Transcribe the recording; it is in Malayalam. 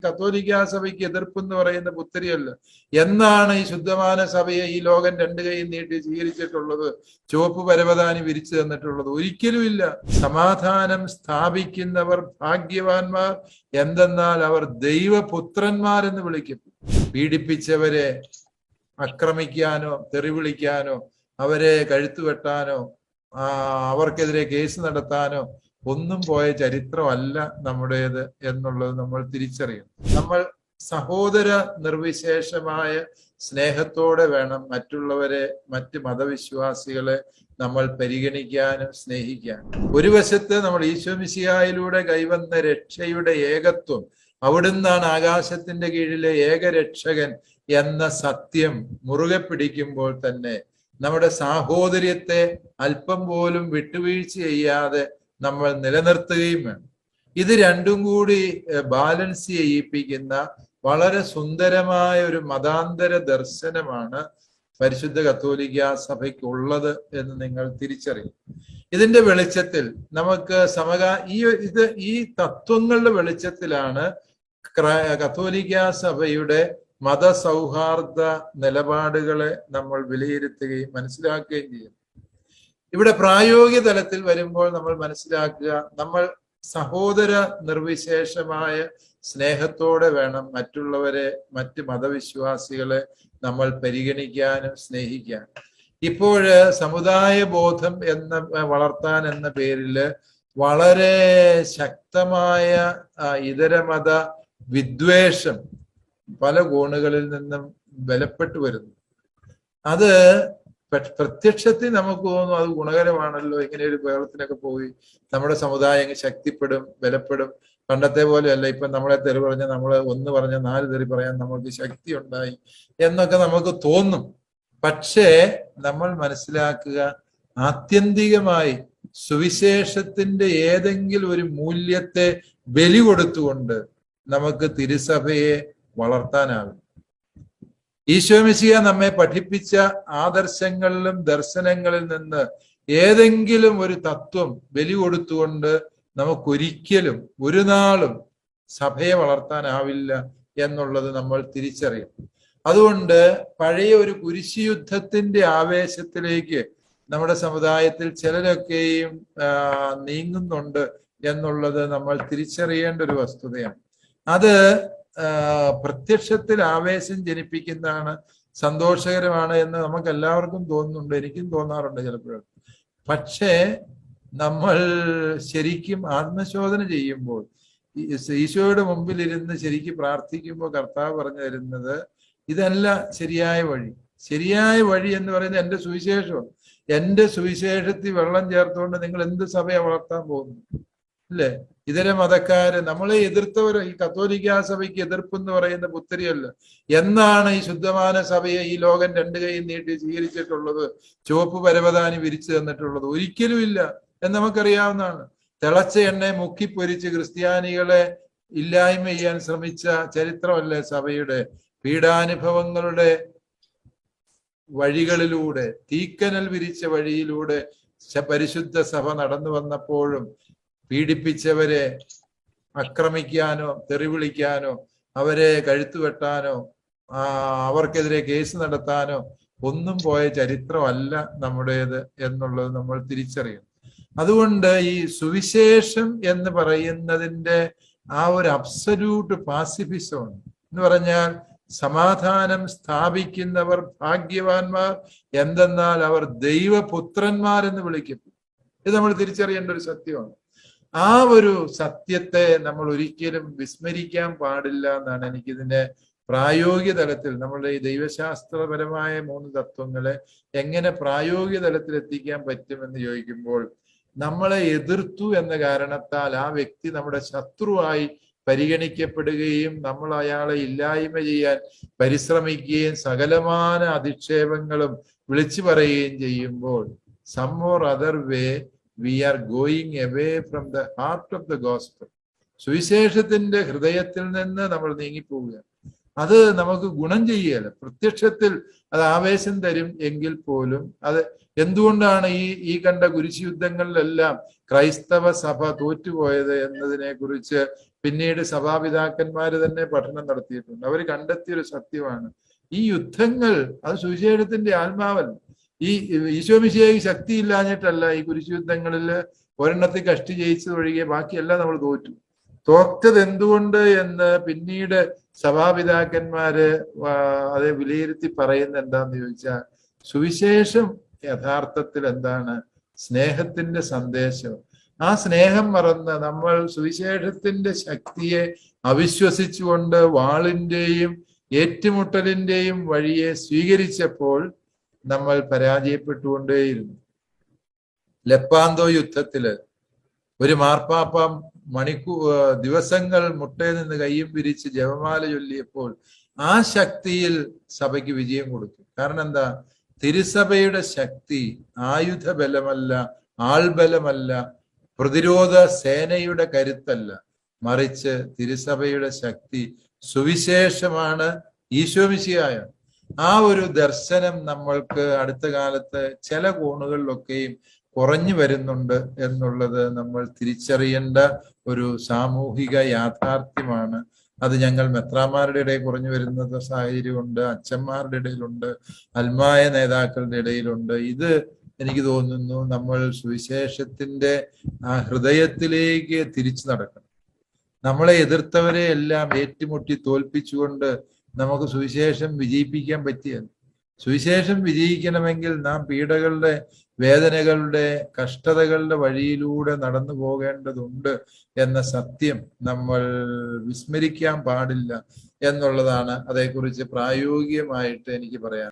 കത്തോലിക്കാ സഭയ്ക്ക് എതിർപ്പെന്ന് പറയുന്ന പുത്തരിയല്ല. എന്നാണ് ഈ ശുദ്ധമാന സഭയെ ഈ ലോകം രണ്ടു കൈ നീട്ടി സ്വീകരിച്ചിട്ടുള്ളത്, ചുവപ്പ് പരവതാനി വിരിച്ചു തന്നിട്ടുള്ളത്? ഒരിക്കലുമില്ല. സമാധാനം സ്ഥാപിക്കുന്നവർ ഭാഗ്യവാന്മാർ, എന്തെന്നാൽ അവർ ദൈവപുത്രന്മാരെന്ന് വിളിക്കും. പീഡിപ്പിച്ചവരെ ആക്രമിക്കാനോ തെറി വിളിക്കാനോ അവരെ കഴുത്തുവെട്ടാനോ അവർക്കെതിരെ കേസ് നടത്താനോ ഒന്നും പോയ ചരിത്രമല്ല നമ്മുടേത് എന്നുള്ളത് നമ്മൾ തിരിച്ചറിയണം. നമ്മൾ സഹോദര നിർവിശേഷമായ സ്നേഹത്തോടെ വേണം മറ്റുള്ളവരെ, മറ്റ് മതവിശ്വാസികളെ നമ്മൾ പരിഗണിക്കാനും സ്നേഹിക്കാനും. ഒരു വശത്ത് നമ്മൾ ഈശോ മിശിഹായിലൂടെ കൈവന്ന രക്ഷയുടെ ഏകത്വം, അവിടുന്നാണ് ആകാശത്തിന്റെ കീഴിലെ ഏകരക്ഷകൻ എന്ന സത്യം മുറുകെ പിടിക്കുമ്പോൾ തന്നെ നമ്മുടെ സാഹോദര്യത്തെ അല്പം പോലും വിട്ടുവീഴ്ച ചെയ്യാതെ നമ്മൾ നിലനിർത്തുകയും വേണം. ഇത് രണ്ടും കൂടി ബാലൻസ് ചെയ്യിപ്പിക്കുന്ന വളരെ സുന്ദരമായ ഒരു മതാന്തര ദർശനമാണ് പരിശുദ്ധ കത്തോലിക്കാ സഭയ്ക്കുള്ളത് എന്ന് നിങ്ങൾ തിരിച്ചറിയും. ഇതിന്റെ വെളിച്ചത്തിൽ നമുക്ക് ഈ തത്വങ്ങളുടെ വെളിച്ചത്തിലാണ് കത്തോലിക്കാ സഭയുടെ മതസൗഹാർദ്ദ നിലപാടുകളെ നമ്മൾ വിലയിരുത്തുകയും മനസ്സിലാക്കുകയും ചെയ്യും. ഇവിടെ പ്രായോഗിക തലത്തിൽ വരുമ്പോൾ നമ്മൾ മനസ്സിലാക്കുക, നമ്മൾ സഹോദര നിർവിശേഷമായ സ്നേഹത്തോടെ വേണം മറ്റുള്ളവരെ, മറ്റ് മതവിശ്വാസികളെ നമ്മൾ പരിഗണിക്കാനും സ്നേഹിക്കാനും. ഇപ്പോഴ് സമുദായ ബോധം വളർത്താൻ എന്ന പേരില് വളരെ ശക്തമായ ഇതരമത വിദ്വേഷം പല കോണുകളിൽ നിന്നും ബലപ്പെട്ടു വരുന്നു. അത് പ്രത്യക്ഷത്തിൽ നമുക്ക് തോന്നും അത് ഗുണകരമാണല്ലോ, ഇങ്ങനെ ഒരു ബഹളത്തിനൊക്കെ പോയി നമ്മുടെ സമുദായം ശക്തിപ്പെടും, ബലപ്പെടും. പണ്ടത്തെ പോലെയല്ല, ഇപ്പൊ നമ്മളെ തെറി പറഞ്ഞ നമ്മള് ഒന്ന് പറഞ്ഞ 4 തെറി പറയാൻ നമുക്ക് ശക്തി ഉണ്ടായി എന്നൊക്കെ നമുക്ക് തോന്നും. പക്ഷേ നമ്മൾ മനസ്സിലാക്കുക, ആത്യന്തികമായി സുവിശേഷത്തിന്റെ ഏതെങ്കിലും ഒരു മൂല്യത്തെ ബലി കൊടുത്തുകൊണ്ട് നമുക്ക് തിരുസഭയെ വളർത്താനാകും. ഈശോ മിശിഹ നമ്മെ പഠിപ്പിച്ച ആദർശങ്ങളിലും ദർശനങ്ങളിൽ നിന്ന് ഏതെങ്കിലും ഒരു തത്വം ബലി കൊടുത്തുകൊണ്ട് നമുക്കൊരിക്കലും ഒരു നാളും സഭയെ വളർത്താനാവില്ല എന്നുള്ളത് നമ്മൾ തിരിച്ചറിയും. അതുകൊണ്ട് പഴയ ഒരു കുരിശുയുദ്ധത്തിന്റെ ആവേശത്തിലേക്ക് നമ്മുടെ സമുദായത്തിൽ ചിലരൊക്കെയും നീങ്ങുന്നുണ്ട് എന്നുള്ളത് നമ്മൾ തിരിച്ചറിയേണ്ട ഒരു വസ്തുതയാണ്. അത് പ്രത്യക്ഷത്തിൽ ആവേശം ജനിപ്പിക്കുന്നതാണ്, സന്തോഷകരമാണ് എന്ന് നമുക്ക് എല്ലാവർക്കും തോന്നുന്നുണ്ട്, എനിക്കും തോന്നാറുണ്ട് ചിലപ്പോഴും. പക്ഷേ നമ്മൾ ശരിക്കും ആത്മശോധന ചെയ്യുമ്പോൾ, ഈശോയുടെ മുമ്പിൽ ഇരുന്ന് ശരിക്കും പ്രാർത്ഥിക്കുമ്പോൾ കർത്താവ് പറഞ്ഞു തരുന്നത് ഇതല്ല ശരിയായ വഴി. ശരിയായ വഴി എന്ന് പറയുന്നത് എൻ്റെ സുവിശേഷം. എൻ്റെ സുവിശേഷത്തിൽ വെള്ളം ചേർത്തുകൊണ്ട് നിങ്ങൾ എന്ത് സഭയെ വളർത്താൻ പോകുന്നു? അല്ലേ? ഇതര മതക്കാര്, നമ്മളെ എതിർത്തവരോ, ഈ കത്തോലിക്കാ സഭയ്ക്ക് എതിർപ്പെന്ന് പറയുന്ന പുത്തരിയല്ല. എന്നാണ് ഈ ശുദ്ധമാന സഭയെ ഈ ലോകം രണ്ടു കൈ നീട്ടി സ്വീകരിച്ചിട്ടുള്ളത്, ചുവപ്പ് പരവതാനി വിരിച്ചു തന്നിട്ടുള്ളത്? ഒരിക്കലുമില്ല എന്ന് നമുക്കറിയാവുന്നതാണ്. തിളച്ച എണ്ണയെ മുക്കിപ്പൊരിച്ച് ക്രിസ്ത്യാനികളെ ഇല്ലായ്മ ചെയ്യാൻ ശ്രമിച്ച ചരിത്രമല്ലേ സഭയുടെ? പീഡാനുഭവങ്ങളുടെ വഴികളിലൂടെ, തീക്കനൽ വിരിച്ച വഴിയിലൂടെ പരിശുദ്ധ സഭ നടന്നു വന്നപ്പോഴും പീഡിപ്പിച്ചവരെ ആക്രമിക്കാനോ തെറി വിളിക്കാനോ അവരെ കഴുത്തുവെട്ടാനോ അവർക്കെതിരെ കേസ് നടത്താനോ ഒന്നും പോയ ചരിത്രമല്ല നമ്മുടേത് എന്നുള്ളത് നമ്മൾ തിരിച്ചറിയും. അതുകൊണ്ട് ഈ സുവിശേഷം എന്ന് പറയുന്നതിൻ്റെ ആ ഒരു അബ്സല്യൂട്ട് പാസിഫിസം എന്ന് പറഞ്ഞാൽ സമാധാനം സ്ഥാപിക്കുന്നവർ ഭാഗ്യവാന്മാർ, എന്തെന്നാൽ അവർ ദൈവപുത്രന്മാരെന്ന് വിളിക്കും. ഇത് നമ്മൾ തിരിച്ചറിയേണ്ട ഒരു സത്യമാണ്. ആ ഒരു സത്യത്തെ നമ്മൾ ഒരിക്കലും വിസ്മരിക്കാൻ പാടില്ല എന്നാണ് എനിക്കിതിന്റെ പ്രായോഗിക തലത്തിൽ, നമ്മളുടെ ഈ ദൈവശാസ്ത്രപരമായ 3 തത്വങ്ങളെ എങ്ങനെ പ്രായോഗിക തലത്തിൽ എത്തിക്കാൻ പറ്റുമെന്ന് ചോദിക്കുമ്പോൾ, നമ്മളെ എതിർത്തു എന്ന കാരണത്താൽ ആ വ്യക്തി നമ്മുടെ ശത്രുവായി പരിഗണിക്കപ്പെടുകയും നമ്മൾ അയാളെ ഇല്ലായ്മ ചെയ്യാൻ പരിശ്രമിക്കുകയും സകലമാന അധിക്ഷേപങ്ങളും വിളിച്ചു പറയുകയും ചെയ്യുമ്പോൾ, some or other way we are going away from the heart of the gospel. സുവിശേഷത്തിന്റെ ഹൃദയത്തിൽ നിന്ന് നമ്മൾ നീങ്ങിപ്പോവുക. അത് നമുക്ക് ഗുണം ചെയ്യുകയല്ല. പ്രത്യക്ഷത്തിൽ അത് ആവേശം തരും എങ്കിൽ പോലും അത് എന്തുകൊണ്ടാണ് ഈ കണ്ട കുരിശുയുദ്ധങ്ങളിലെല്ലാം ക്രൈസ്തവ സഭ തോറ്റുപോയത് എന്നതിനെ കുറിച്ച് പിന്നീട് സഭാപിതാക്കന്മാര് തന്നെ പഠനം നടത്തിയിട്ടുണ്ട്. അവർ കണ്ടെത്തിയൊരു സത്യമാണ്, ഈ യുദ്ധങ്ങൾ അത് സുവിശേഷത്തിന്റെ ആത്മാവല്ല. ഈ ഈശോമിശിഹായ്ക്ക് ശക്തി ഇല്ലാഞ്ഞിട്ടല്ല ഈ കുരിശുയുദ്ധങ്ങളിൽ ഒരെണ്ണത്തിൽ കഷ്ടി ജയിച്ചതൊഴികെ ബാക്കിയെല്ലാം നമ്മൾ തോറ്റത് എന്തുകൊണ്ട് എന്ന് പിന്നീട് സഭാപിതാക്കന്മാര് അത് വിലയിരുത്തി പറയുന്ന എന്താന്ന് ചോദിച്ചാൽ, സുവിശേഷം യഥാർത്ഥത്തിൽ എന്താണ്? സ്നേഹത്തിന്റെ സന്ദേശം. ആ സ്നേഹം മറന്ന് നമ്മൾ സുവിശേഷത്തിന്റെ ശക്തിയെ അവിശ്വസിച്ചുകൊണ്ട് വാളിന്റെയും ഏറ്റുമുട്ടലിന്റെയും വഴിയെ സ്വീകരിച്ചപ്പോൾ നമ്മൾ പരാജയപ്പെട്ടുകൊണ്ടേയിരുന്നു. ലെപ്പാന്തോ യുദ്ധത്തില് ഒരു മാർപ്പാപ്പ ദിവസങ്ങൾ മുട്ടയിൽ നിന്ന് കയ്യും വിരിച്ച് ജപമാല ചൊല്ലിയപ്പോൾ ആ ശക്തിയിൽ സഭയ്ക്ക് വിജയം കൊടുത്തു. കാരണം എന്താ? തിരുസഭയുടെ ശക്തി ആയുധ ബലമല്ല, ആൾബലമല്ല, പ്രതിരോധ സേനയുടെ കരുത്തല്ല, മറിച്ച് തിരുസഭയുടെ ശക്തി സുവിശേഷമാണ്, ഈശോമിശിഹായാണ്. ആ ഒരു ദർശനം നമ്മൾക്ക് അടുത്ത കാലത്ത് ചില കോണുകളിലൊക്കെയും കുറഞ്ഞു വരുന്നുണ്ട് എന്നുള്ളത് നമ്മൾ തിരിച്ചറിയേണ്ട ഒരു സാമൂഹിക യാഥാർത്ഥ്യമാണ്. അത് ഞങ്ങൾ മെത്രാന്മാരുടെ ഇടയിൽ കുറഞ്ഞു വരുന്ന സാഹചര്യമുണ്ട്, അച്ഛന്മാരുടെ ഇടയിലുണ്ട്, അൽമായ നേതാക്കളുടെ ഇടയിലുണ്ട്. ഇത് എനിക്ക് തോന്നുന്നു നമ്മൾ സുവിശേഷത്തിന്റെ ആ ഹൃദയത്തിലേക്ക് തിരിച്ചു നടക്കണം. നമ്മളെ എതിർത്തവരെ എല്ലാം ഏറ്റുമുട്ടി തോൽപ്പിച്ചുകൊണ്ട് നമുക്ക് സുവിശേഷം വിജയിപ്പിക്കാൻ പറ്റിയത്. സുവിശേഷം വിജയിക്കണമെങ്കിൽ നാം പീഡകളുടെ, വേദനകളുടെ, കഷ്ടതകളുടെ വഴിയിലൂടെ നടന്നു പോകേണ്ടതുണ്ട് എന്ന സത്യം നമ്മൾ വിസ്മരിക്കാൻ പാടില്ല എന്നുള്ളതാണ് അതേക്കുറിച്ച് പ്രായോഗികമായിട്ട് എനിക്ക് പറയാൻ.